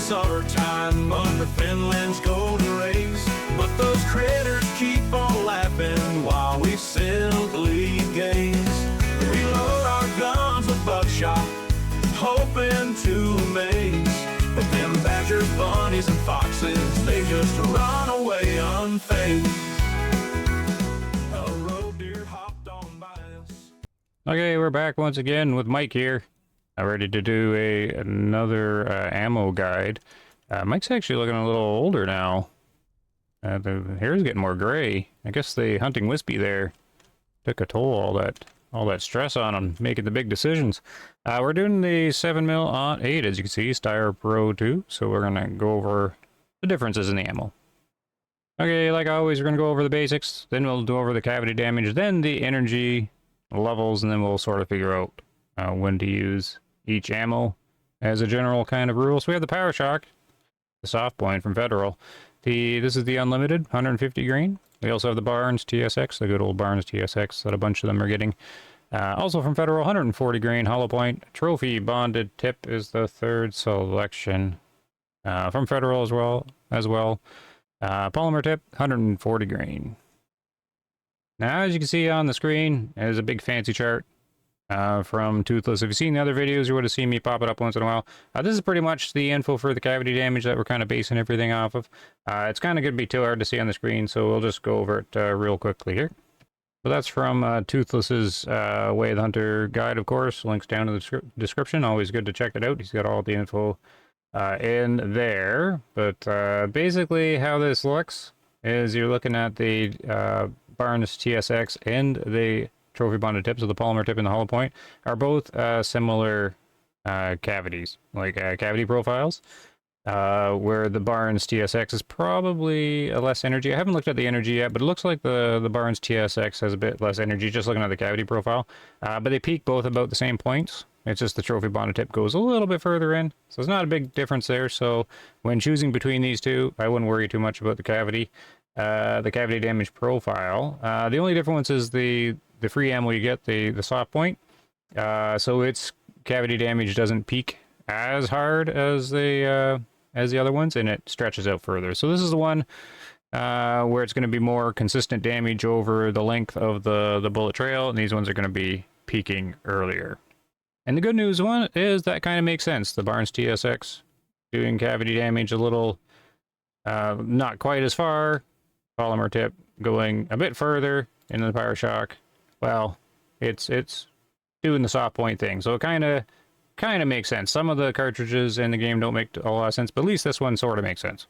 summertime under Finland's golden rays. But those critters keep on laughing while we simply gaze. We load our guns with buckshot, hoping to amaze. But them badgers, bunnies, and foxes, they just run away unfazed. A road deer hopped on by us. Okay, we're back once again with Mike here. Ready to do another ammo guide. Mike's actually looking a little older now. The hair's getting more gray. I guess the hunting wispy there took a toll, all that stress on him, making the big decisions. We're doing the 7mm-08, as you can see, Steyr Pro 2, so we're gonna go over the differences in the ammo. Okay, like always, we're gonna go over the basics, then we'll go over the cavity damage, then the energy levels, and then we'll sort of figure out when to use each ammo as a general kind of rule. So we have the Power Shock, the soft point from Federal. This is the unlimited, 150 grain. We also have the Barnes TSX, the good old Barnes TSX that a bunch of them are getting. Also from Federal, 140 grain hollow point. Trophy bonded tip is the third selection from Federal as well. Polymer tip, 140 grain. Now, as you can see on the screen, there's a big fancy chart from Toothless. If you've seen the other videos, you would have seen me pop it up once in a while. This is pretty much the info for the cavity damage that we're kind of basing everything off of. It's kind of going to be too hard to see on the screen, so we'll just go over it real quickly here. So that's from Toothless's Way of the Hunter guide, of course. Links down in the description. Always good to check it out. He's got all the info in there. But basically how this looks is you're looking at the Barnes TSX and the trophy bonded tips, so the polymer tip and the hollow point are both similar cavities, like cavity profiles, where the Barnes TSX is probably less energy. I haven't looked at the energy yet, but it looks like the Barnes TSX has a bit less energy, just looking at the cavity profile. But they peak both about the same points. It's just the trophy bonded tip goes a little bit further in, so there's not a big difference there. So when choosing between these two, I wouldn't worry too much about the cavity damage profile. The only difference is the free ammo you get, the soft point. So its cavity damage doesn't peak as hard as the other ones, and it stretches out further. So this is the one where it's going to be more consistent damage over the length of the bullet trail, and these ones are going to be peaking earlier. And the good news one is that kind of makes sense. The Barnes TSX doing cavity damage a little, not quite as far. Polymer tip going a bit further into the Power Shock. Well, it's doing the soft point thing, so it kind of makes sense. Some of the cartridges in the game don't make a lot of sense, but at least this one sort of makes sense.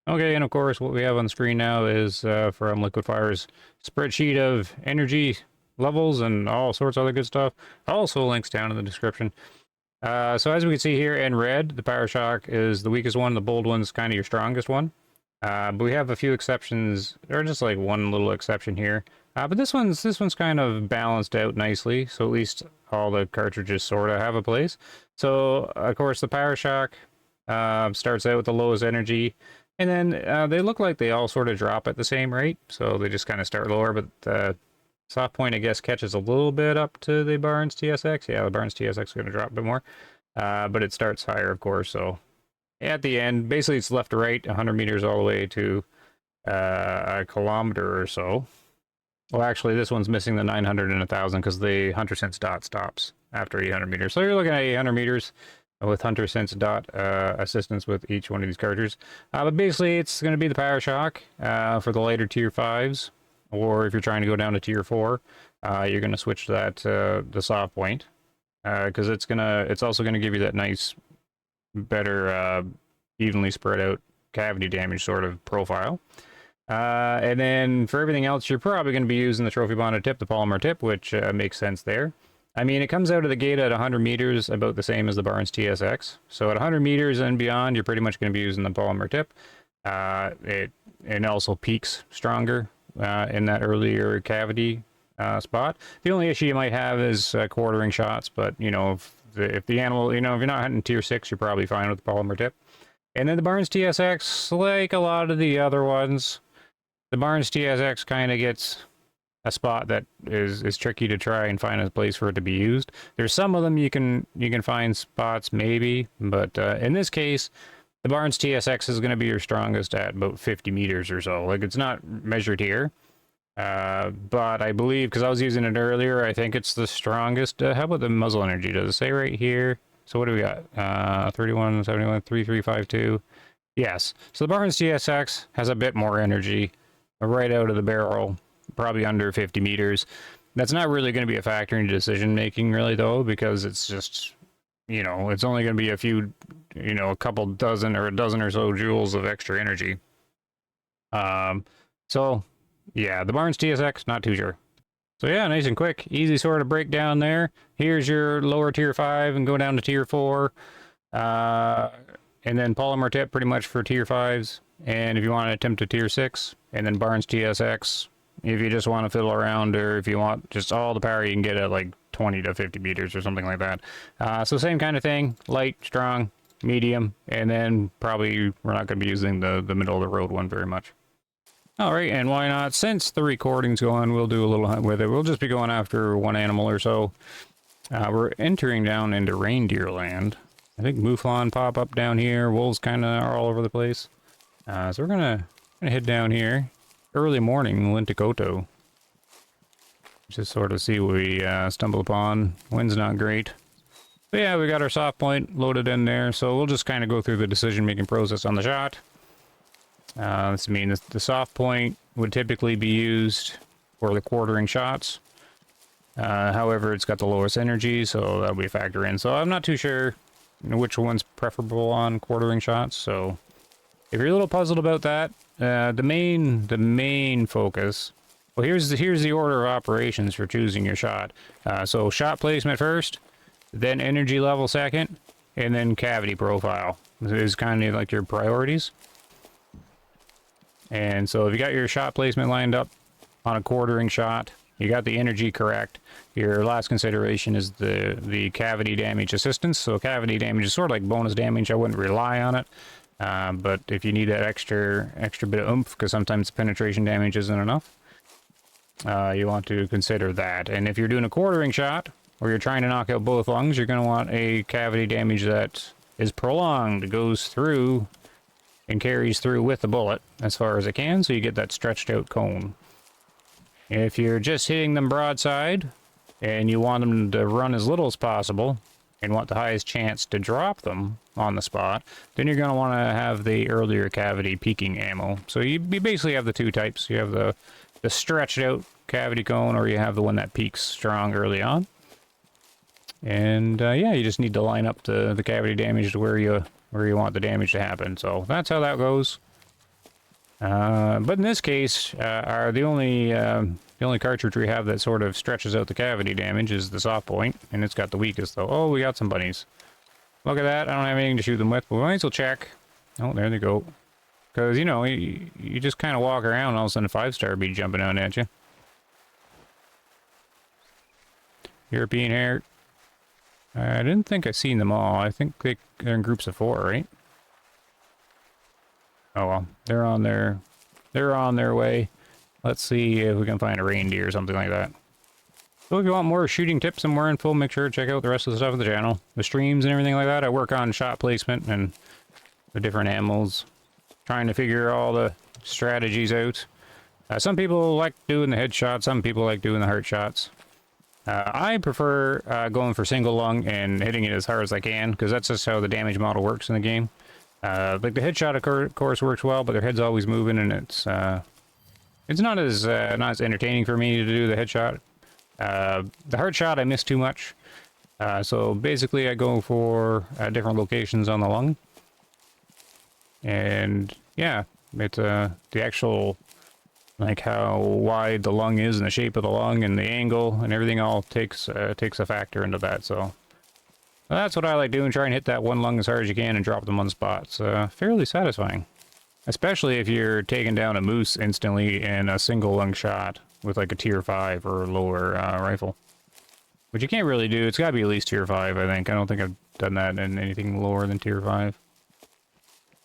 Okay, and of course, what we have on the screen now is from Liquidfire's spreadsheet of energy levels and all sorts of other good stuff. Also links down in the description. So as we can see here in red, the Power Shock is the weakest one. The bold one's kind of your strongest one. But we have a few exceptions, or just like one little exception here. But this one's kind of balanced out nicely, so at least all the cartridges sort of have a place. So of course the Power Shock starts out with the lowest energy, and then they look like they all sort of drop at the same rate. So they just kind of start lower, but the soft point, I guess, catches a little bit up to the Barnes TSX. Yeah, the Barnes TSX is going to drop a bit more, but it starts higher, of course. So at the end, basically it's left to right, 100 meters all the way to a kilometer or so. Well, actually, this one's missing the 900 and 1,000 because the Hunter Sense dot stops after 800 meters. So you're looking at 800 meters with Hunter Sense dot assistance with each one of these cartridges. But basically, it's going to be the Power Shock for the later tier 5s, or if you're trying to go down to tier 4, you're going to switch to that the soft point, because it's also going to give you that nice, better, evenly spread out cavity damage sort of profile. And then for everything else, you're probably going to be using the trophy bonded tip, the polymer tip, which makes sense there. I mean, it comes out of the gate at 100 meters, about the same as the Barnes TSX. So at 100 meters and beyond, you're pretty much going to be using the polymer tip. It also peaks stronger in that earlier cavity spot. The only issue you might have is quartering shots, but you know, if the animal, you know, if you're not hunting tier 6, you're probably fine with the polymer tip. And then the Barnes TSX, like a lot of the other ones, the Barnes TSX kind of gets a spot that is tricky to try and find a place for it to be used. There's some of them you can find spots maybe, but in this case, the Barnes TSX is going to be your strongest at about 50 meters or so. Like, it's not measured here, but I believe, because I was using it earlier, I think it's the strongest. How about the muzzle energy? Does it say right here? So what do we got? 31, 71, 3352. Yes. So the Barnes TSX has a bit more energy right out of the barrel, probably under 50 meters. That's not really going to be a factor in decision making, really, though, because it's just, you know, it's only going to be a few, you know, a couple dozen or a dozen or so joules of extra energy. So yeah, the Barnes TSX, not too sure. So yeah, nice and quick, easy sort of breakdown there. Here's your lower tier 5 and go down to tier 4. And then polymer tip pretty much for tier 5s. And if you want to attempt a tier 6, and then Barnes TSX, if you just want to fiddle around, or if you want just all the power you can get at like 20 to 50 meters or something like that. So same kind of thing, light, strong, medium, and then probably we're not going to be using the middle of the road one very much. Alright, and why not? Since the recording's going, we'll do a little hunt with it. We'll just be going after one animal or so. We're entering down into reindeer land. I think mouflon pop up down here. Wolves kind of are all over the place. So we're gonna head down here. Early morning, Linticoto. Just sort of see what we stumble upon. Wind's not great. But yeah, we got our soft point loaded in there. So we'll just kind of go through the decision-making process on the shot. This means the soft point would typically be used for the quartering shots. However, it's got the lowest energy, so that'll be a factor in. So I'm not too sure which one's preferable on quartering shots. So if you're a little puzzled about that, the main focus. Well, here's the order of operations for choosing your shot. So shot placement first, then energy level second, and then cavity profile. This is kind of like your priorities. And so if you got your shot placement lined up on a quartering shot, you got the energy correct, your last consideration is the cavity damage assistance. So cavity damage is sort of like bonus damage. I wouldn't rely on it. But if you need that extra bit of oomph, because sometimes penetration damage isn't enough, you want to consider that. And if you're doing a quartering shot, or you're trying to knock out both lungs, you're going to want a cavity damage that is prolonged, goes through and carries through with the bullet as far as it can, so you get that stretched out cone. If you're just hitting them broadside, and you want them to run as little as possible, and want the highest chance to drop them on the spot, then you're going to want to have the earlier cavity peaking ammo. So you basically have the two types. You have the stretched out cavity cone, or you have the one that peaks strong early on. And yeah, you just need to line up the cavity damage to where you want the damage to happen. So that's how that goes. But in this case, the only cartridge we have that sort of stretches out the cavity damage is the soft point, and it's got the weakest though. Oh, we got some bunnies. Look at that. I don't have anything to shoot them with, but we might as well check. Oh, there they go. Because, you know, you just kind of walk around, and all of a sudden a 5-star be jumping out at you. European hare. I didn't think I seen them all. I think they're in groups of 4, right? Oh well, they're on their way. Let's see if we can find a reindeer or something like that. So if you want more shooting tips and more info, make sure to check out the rest of the stuff on the channel. The streams and everything like that. I work on shot placement and the different ammos. Trying to figure all the strategies out. Some people like doing the headshot, some people like doing the heart shots. I prefer going for single lung and hitting it as hard as I can, because that's just how the damage model works in the game. Like the headshot, of course, works well, but their head's always moving, and it's not as entertaining for me to do the headshot. The heart shot, I miss too much. So basically, I go for different locations on the lung. And yeah, it's the actual, like how wide the lung is and the shape of the lung and the angle and everything all takes a factor into that. So that's what I like doing, try and hit that one lung as hard as you can and drop them on the spot. It's fairly satisfying. Especially if you're taking down a moose instantly in a single lung shot with like a tier 5 or lower rifle. Which you can't really do. It's got to be at least tier 5, I think. I don't think I've done that in anything lower than tier 5.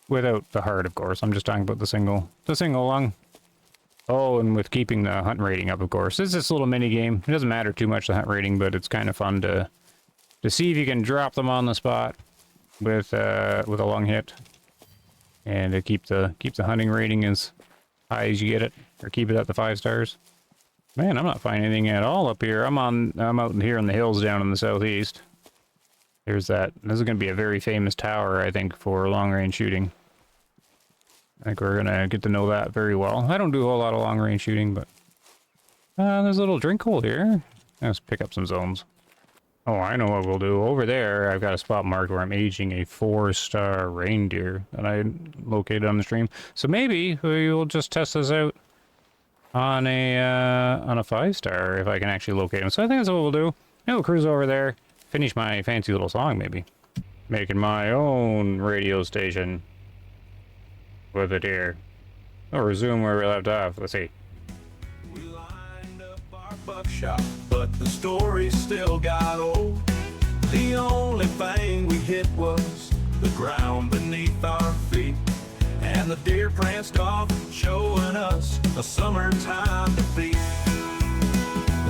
Without the heart, of course. I'm just talking about the single lung. Oh, and with keeping the hunt rating up, of course. It's this little mini game. It doesn't matter too much, the hunt rating, but it's kind of fun to see if you can drop them on the spot with a long hit, and to keep the hunting rating as high as you get it, or keep it at the 5 stars. Man, I'm not finding anything at all up here. I'm out here in the hills down in the southeast. There's that. This is going to be a very famous tower, I think, for long-range shooting. I think we're going to get to know that very well. I don't do a whole lot of long-range shooting, but... there's a little drink hole here. Let's pick up some zones. Oh, I know what we'll do. Over there, I've got a spot marked where I'm aging a 4-star reindeer that I located on the stream. So maybe we'll just test this out on a 5-star if I can actually locate him. So I think that's what we'll do. We'll cruise over there, finish my fancy little song, maybe. Making my own radio station with it here. I'll resume where we left off. Let's see. We lined up our buckshot, but the story still got old. The only thing we hit was the ground beneath our feet, and the deer pranced off, showing us a summertime defeat.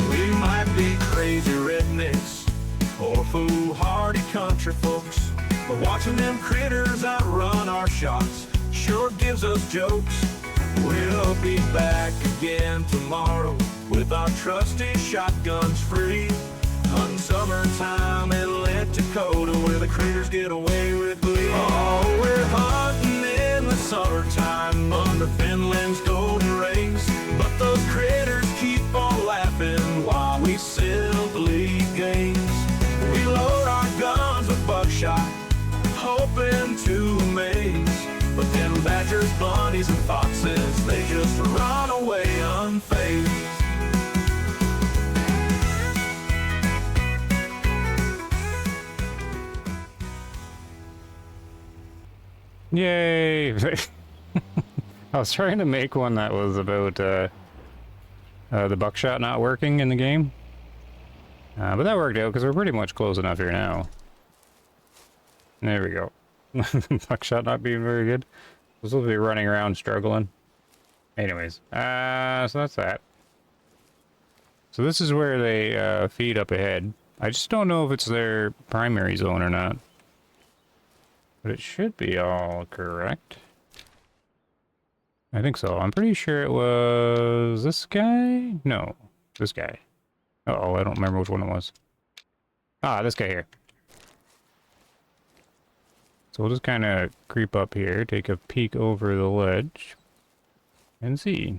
We might be crazy rednecks or foolhardy country folks, but watching them critters outrun our shots sure gives us jokes. We'll be back again tomorrow with our trusty shotguns free, hunting summertime in Lake Dakota where the critters get away with glee. Oh, we're hunting in the summertime under Finland's golden rays, but those critters keep on laughing while we simply gaze. We load our guns with buckshot, hoping to amaze, but them badgers, bunnies, and foxes, they just run away unfazed. Yay! I was trying to make one that was about the buckshot not working in the game. But that worked out because we're pretty much close enough here now. There we go. Buckshot not being very good. We're supposed to be running around struggling. Anyways, so that's that. So this is where they feed up ahead. I just don't know if it's their primary zone or not. But it should be all correct. I think so. I'm pretty sure it was this guy? No, this guy. Uh-oh, I don't remember which one it was. Ah, this guy here. So we'll just kind of creep up here, take a peek over the ledge, and see.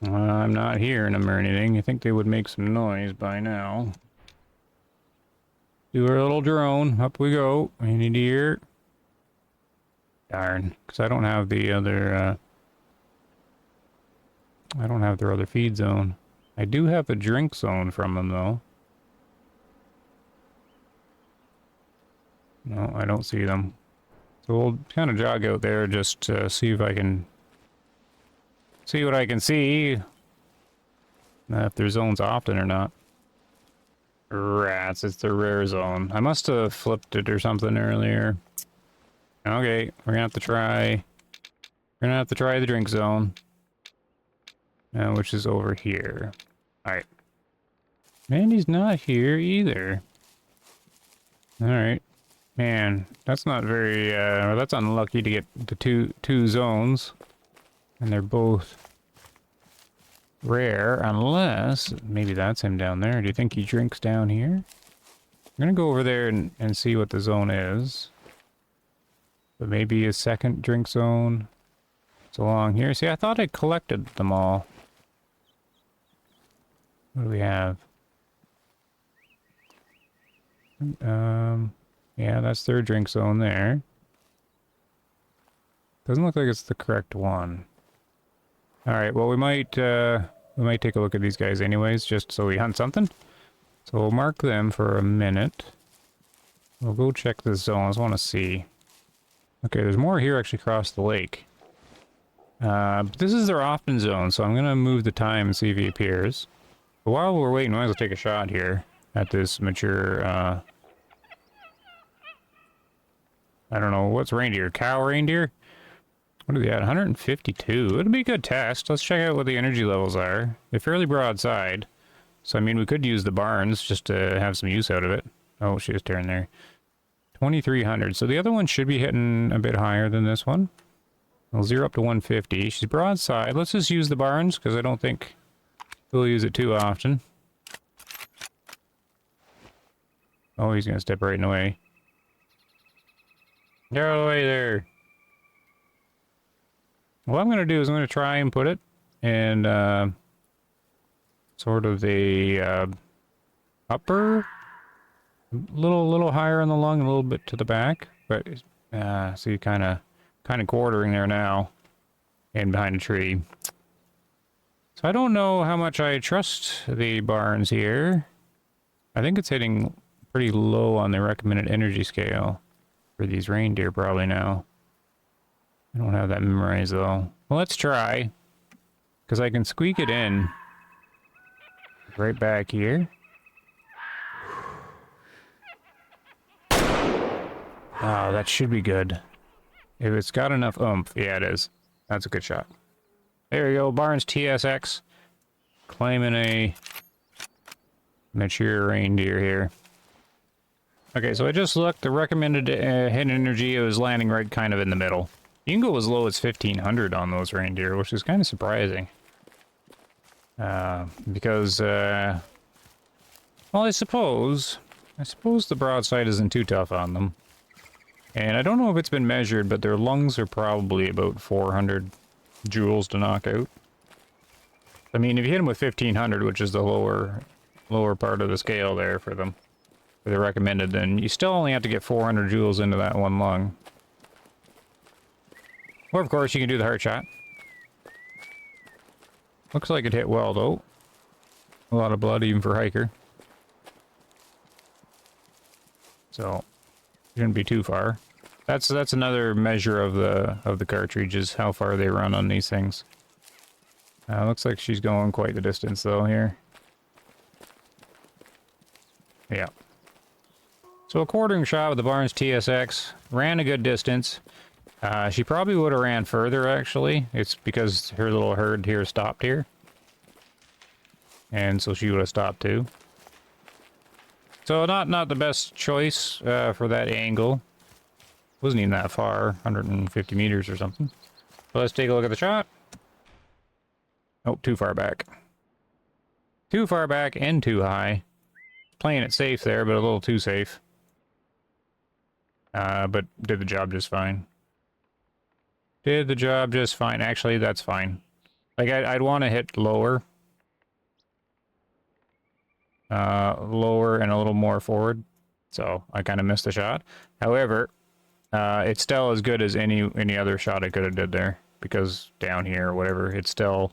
I'm not hearing them or anything. I think they would make some noise by now. Do our little drone. Up we go. Any deer? Darn, because I don't have the other, I don't have their other feed zone. I do have the drink zone from them, though. No, I don't see them. So we'll kind of jog out there just to see if I can see what I can see. If their zone's often or not. Rats, it's the rare zone. I must have flipped it or something earlier. Okay, we're gonna have to try. We're gonna have to try the drink zone, which is over here. All right. Mandy's not here either. All right, man, that's not very. That's unlucky to get the two zones, and they're both rare, unless maybe that's him down there. Do you think he drinks down here? I'm gonna go over there and see what the zone is. But maybe a second drink zone. It's along here. See, I thought I collected them all. What do we have? Yeah, that's their drink zone there. Doesn't look like it's the correct one. Alright, well we might take a look at these guys anyways, just so we hunt something. So we'll mark them for a minute. We'll go check the zone. I just want to see. Okay, there's more here actually across the lake. But this is their often zone, so I'm going to move the time and see if he appears. But while we're waiting, we might as well take a shot here at this mature, I don't know, what's reindeer? Cow reindeer? What are they at? 152. It'll be a good test. Let's check out what the energy levels are. They're fairly broadside. So, I mean, we could use the Barnes just to have some use out of it. Oh, she was tearing there. 2,300. So the other one should be hitting a bit higher than this one. We'll zero up to 150. She's broadside. Let's just use the Barnes, because I don't think we'll use it too often. Oh, he's going to step right in the way. Get out of the way there. What I'm going to do is I'm going to try and put it in sort of the upper, little higher on the lung, a little bit to the back. But see, kind of quartering there now, and behind a tree. So I don't know how much I trust the Barnes here. I think it's hitting pretty low on the recommended energy scale for these reindeer probably now. I don't have that memorized though. Well, let's try, because I can squeak it in right back here. Oh, that should be good. If it's got enough oomph. Yeah, it is. That's a good shot. There you go, Barnes TSX. Claiming a mature reindeer here. Okay, so I just looked. The recommended hit energy, it was landing right kind of in the middle. You can go as low as 1,500 on those reindeer, which is kind of surprising. Because, well, I suppose the broadside isn't too tough on them. And I don't know if it's been measured, but their lungs are probably about 400 joules to knock out. I mean, if you hit them with 1,500, which is the lower part of the scale there for them, for the recommended, then you still only have to get 400 joules into that one lung. Or, of course, you can do the heart shot. Looks like it hit well, though. A lot of blood, even for hiker. So, shouldn't be too far. That's another measure of the cartridges, how far they run on these things. Looks like she's going quite the distance, though, here. Yeah. So a quartering shot with the Barnes TSX. Ran a good distance. She probably would have ran further, actually. It's because her little herd here stopped here. And so she would have stopped, too. So not the best choice for that angle. Wasn't even that far. 150 meters or something. So let's take a look at the shot. Oh, too far back. Too far back and too high. Playing it safe there, but a little too safe. But did the job just fine. Did the job just fine. Actually, that's fine. Like, I'd want to hit lower. Lower and a little more forward. So, I kind of missed the shot. However, it's still as good as any other shot I could have did there. Because down here or whatever, it's still...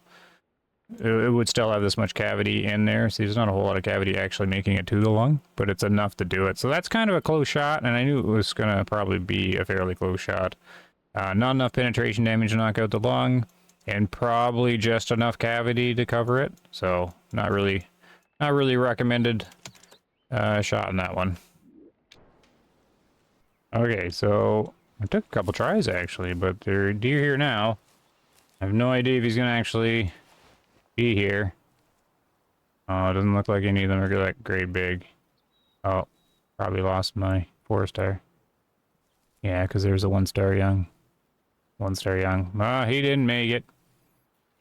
It would still have this much cavity in there. See, there's not a whole lot of cavity actually making it to the lung, but it's enough to do it. So that's kind of a close shot, and I knew it was going to probably be a fairly close shot. Not enough penetration damage to knock out the lung, and probably just enough cavity to cover it. So not really recommended shot in that one. Okay, so I took a couple tries actually, but there are deer here now. I have no idea if he's going to actually be here. Oh, it doesn't look like any of them are that great big. Oh, probably lost my 4-star. Yeah, because there's a 1-star young. 1-star young. Ah, he didn't make it.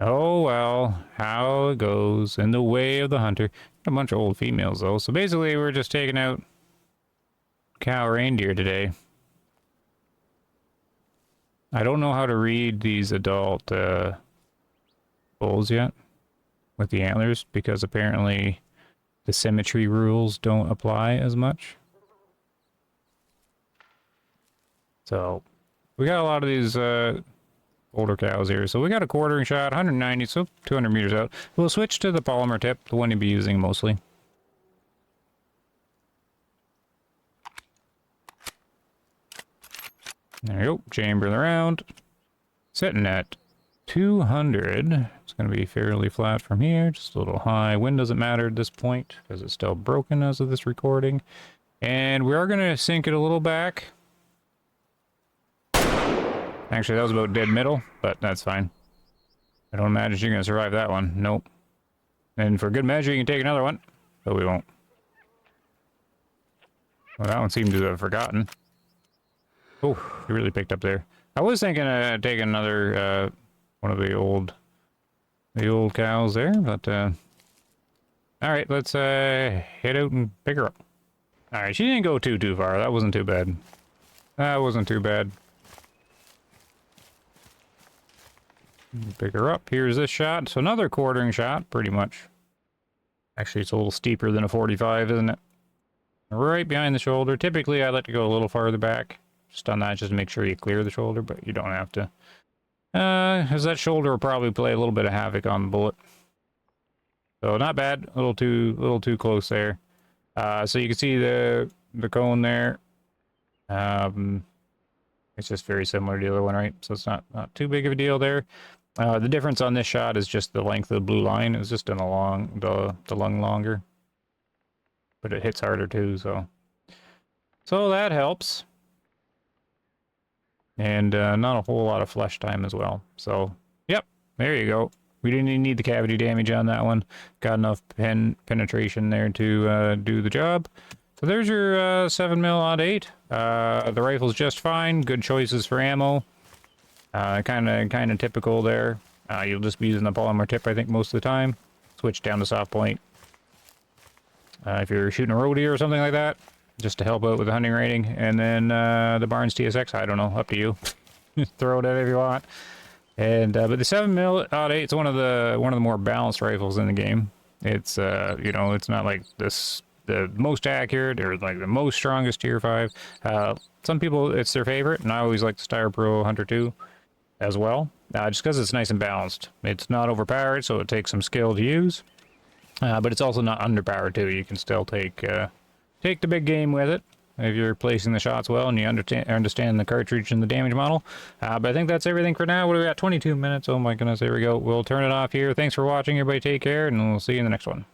Oh well, how it goes in the way of the hunter. A bunch of old females though. So basically we're just taking out cow reindeer today. I don't know how to read these adult bulls yet with the antlers, because apparently the symmetry rules don't apply as much. So we got a lot of these older cows here. So we got a quartering shot, 190, so 200 meters out. We'll switch to the polymer tip, the one you'll be using mostly. There you go, chambering around. Sitting at 200. It's going to be fairly flat from here, just a little high. Wind doesn't matter at this point because it's still broken as of this recording. And we are going to sink it a little back. Actually, that was about dead middle, but that's fine. I don't imagine you're going to survive that one. Nope. And for good measure, you can take another one, but we won't. Well, that one seemed to have forgotten. Oh, he really picked up there. I was thinking of taking another, one of the old cows there, but, alright, let's, head out and pick her up. Alright, she didn't go too far. That wasn't too bad. That wasn't too bad. Pick her up. Here's this shot. So another quartering shot, pretty much. Actually, it's a little steeper than a 45, isn't it? Right behind the shoulder. Typically, I like to go a little farther back. Just on that, just to make sure you clear the shoulder, but you don't have to. As that shoulder will probably play a little bit of havoc on the bullet. So not bad. A little too close there. So you can see the cone there. It's just very similar to the other one, right? So it's not too big of a deal there. The difference on this shot is just the length of the blue line. It's just in the lung longer. But it hits harder too, so that helps. And not a whole lot of flesh time as well. So, yep, there you go. We didn't even need the cavity damage on that one. Got enough penetration there to do the job. So there's your 7mm-08. The rifle's just fine. Good choices for ammo. Kind of typical there. You'll just be using the polymer tip, I think, most of the time. Switch down to soft point. If you're shooting a roadie or something like that, just to help out with the hunting rating. And then the Barnes TSX, I don't know, up to you. Throw it out if you want. And but the 7mm-08 is one of the more balanced rifles in the game. It's you know, it's not like the most accurate or like the most strongest tier 5. Some people it's their favorite, and I always like the Steyr Pro Hunter 2 as well. Just because it's nice and balanced. It's not overpowered, so it takes some skill to use. But it's also not underpowered too. You can still take the big game with it if you're placing the shots well and you understand the cartridge and the damage model. But I think that's everything for now. What do we got? 22 minutes. Oh my goodness, there we go. We'll turn it off here. Thanks for watching, everybody. Take care, and we'll see you in the next one.